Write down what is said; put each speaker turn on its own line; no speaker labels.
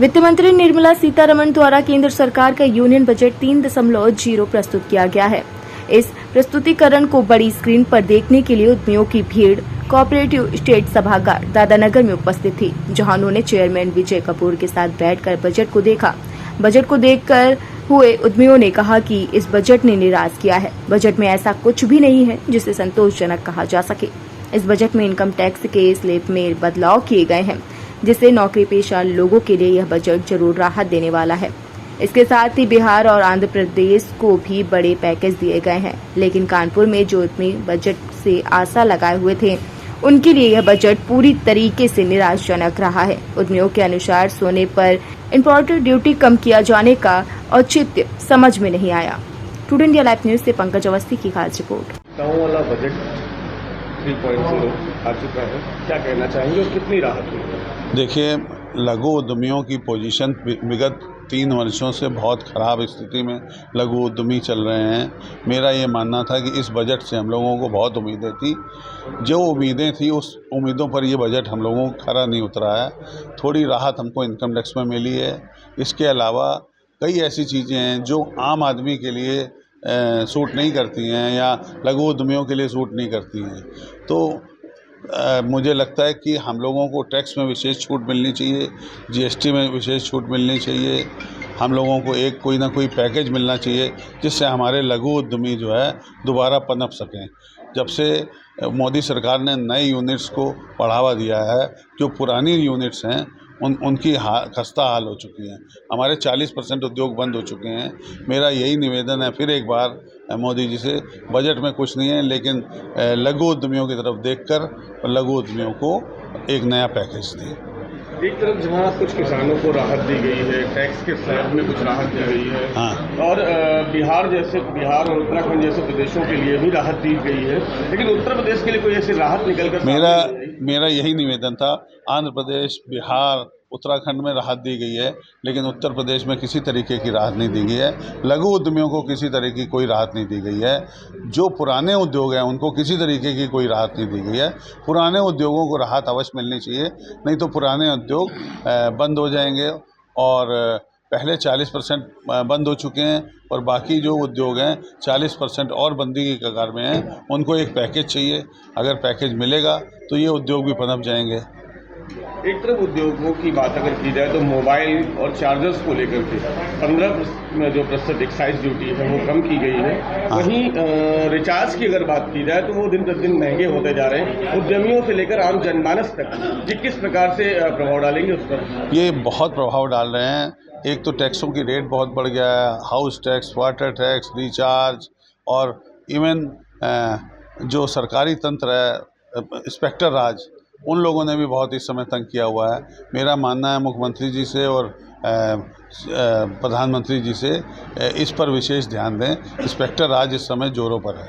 वित्त मंत्री निर्मला सीतारमण द्वारा केंद्र सरकार का यूनियन बजट 3.0 प्रस्तुत किया गया है। इस प्रस्तुतिकरण को बड़ी स्क्रीन पर देखने के लिए उद्यमियों की भीड़ कोऑपरेटिव स्टेट सभागार दादानगर में उपस्थित थी, जहां उन्होंने चेयरमैन विजय कपूर के साथ बैठकर बजट को देखा। बजट को देखकर हुए उद्यमियों ने कहा कि इस बजट ने निराश किया है। बजट में ऐसा कुछ भी नहीं है जिसे संतोषजनक कहा जा सके। इस बजट में इनकम टैक्स के स्लैब में बदलाव किए गए हैं, जिससे नौकरी पेशा लोगों के लिए यह बजट जरूर राहत देने वाला है। इसके साथ ही बिहार और आंध्र प्रदेश को भी बड़े पैकेज दिए गए हैं, लेकिन कानपुर में जो उद्यमी बजट से आशा लगाए हुए थे, उनके लिए यह बजट पूरी तरीके से निराशाजनक रहा है। उद्यमियों के अनुसार सोने पर इंपोर्ट ड्यूटी कम किया जाने का औचित्य समझ में नहीं आया। टुडे इंडिया लाइव न्यूज से पंकज अवस्थी की खास रिपोर्ट।
गाँव वाला बजट 3.0 आ चुका है, क्या कहना चाहेंगे और कितनी राहत मिलेगी?
देखिए, लघु उद्यमियों की पोजीशन विगत 3 वर्षों से बहुत ख़राब स्थिति में लघु उद्यमी चल रहे हैं। मेरा ये मानना था कि इस बजट से हम लोगों को बहुत उम्मीदें थी। जो उम्मीदें थी उस उम्मीदों पर ये बजट हम लोगों को खरा नहीं उतरा है। थोड़ी राहत हमको इनकम टैक्स में मिली है। इसके अलावा कई ऐसी चीज़ें हैं जो आम आदमी के लिए सूट नहीं करती हैं या लघु उद्यमियों के लिए सूट नहीं करती हैं। तो मुझे लगता है कि हम लोगों को टैक्स में विशेष छूट मिलनी चाहिए, जीएसटी में विशेष छूट मिलनी चाहिए। हम लोगों को एक कोई ना कोई पैकेज मिलना चाहिए जिससे हमारे लघु उद्यमी जो है दोबारा पनप सकें। जब से मोदी सरकार ने नए यूनिट्स को बढ़ावा दिया है, जो पुरानी यूनिट्स हैं उनकी खस्ता हाल हो चुकी हैं। हमारे 40% उद्योग बंद हो चुके हैं। मेरा यही निवेदन है फिर एक बार मोदी जी से, बजट में कुछ नहीं है, लेकिन लघु उद्यमियों की तरफ देखकर लघु उद्यमियों को एक नया पैकेज दें।
एक तरफ जहाँ कुछ किसानों को राहत दी गई है, टैक्स के स्लैब में कुछ राहत दी गई है,
हाँ।
और बिहार और उत्तराखंड जैसे प्रदेशों के लिए भी राहत दी गई है, लेकिन उत्तर प्रदेश के लिए कोई ऐसी राहत निकल कर
मेरा यही निवेदन था। आंध्र प्रदेश, बिहार, उत्तराखंड में राहत दी गई है, लेकिन उत्तर प्रदेश में किसी तरीके की राहत नहीं दी गई है। लघु उद्यमियों को किसी तरीके की कोई राहत नहीं दी गई है। जो पुराने उद्योग हैं उनको किसी तरीके की कोई राहत नहीं दी गई है। पुराने उद्योगों को राहत अवश्य मिलनी चाहिए, नहीं तो पुराने उद्योग बंद हो जाएंगे। और पहले 40% बंद हो चुके हैं और बाकी जो उद्योग हैं 40% और बंदी की कगार में हैं। उनको एक पैकेज चाहिए। अगर पैकेज मिलेगा तो ये उद्योग भी पनप जाएंगे।
एक तरफ उद्योगों की बात अगर की जाए तो मोबाइल और चार्जर्स को लेकर के 15% जो प्रतिशत एक्साइज ड्यूटी है वो कम की गई है।
हाँ।
वहीं रिचार्ज की अगर बात की जाए तो वो दिन प्रतिदिन महंगे होते जा रहे हैं। उद्यमियों से लेकर आम जनमानस तक ये किस प्रकार से प्रभाव डालेंगे उस पर?
ये बहुत प्रभाव डाल रहे हैं। एक तो टैक्सों की रेट बहुत बढ़ गया है, house tax, water tax, recharge, और इवन जो सरकारी तंत्र है, इंस्पेक्टर राज, उन लोगों ने भी बहुत इस समय तंग किया हुआ है। मेरा मानना है मुख्यमंत्री जी से और प्रधानमंत्री जी से इस पर विशेष ध्यान दें। इंस्पेक्टर राज इस समय जोरों पर है।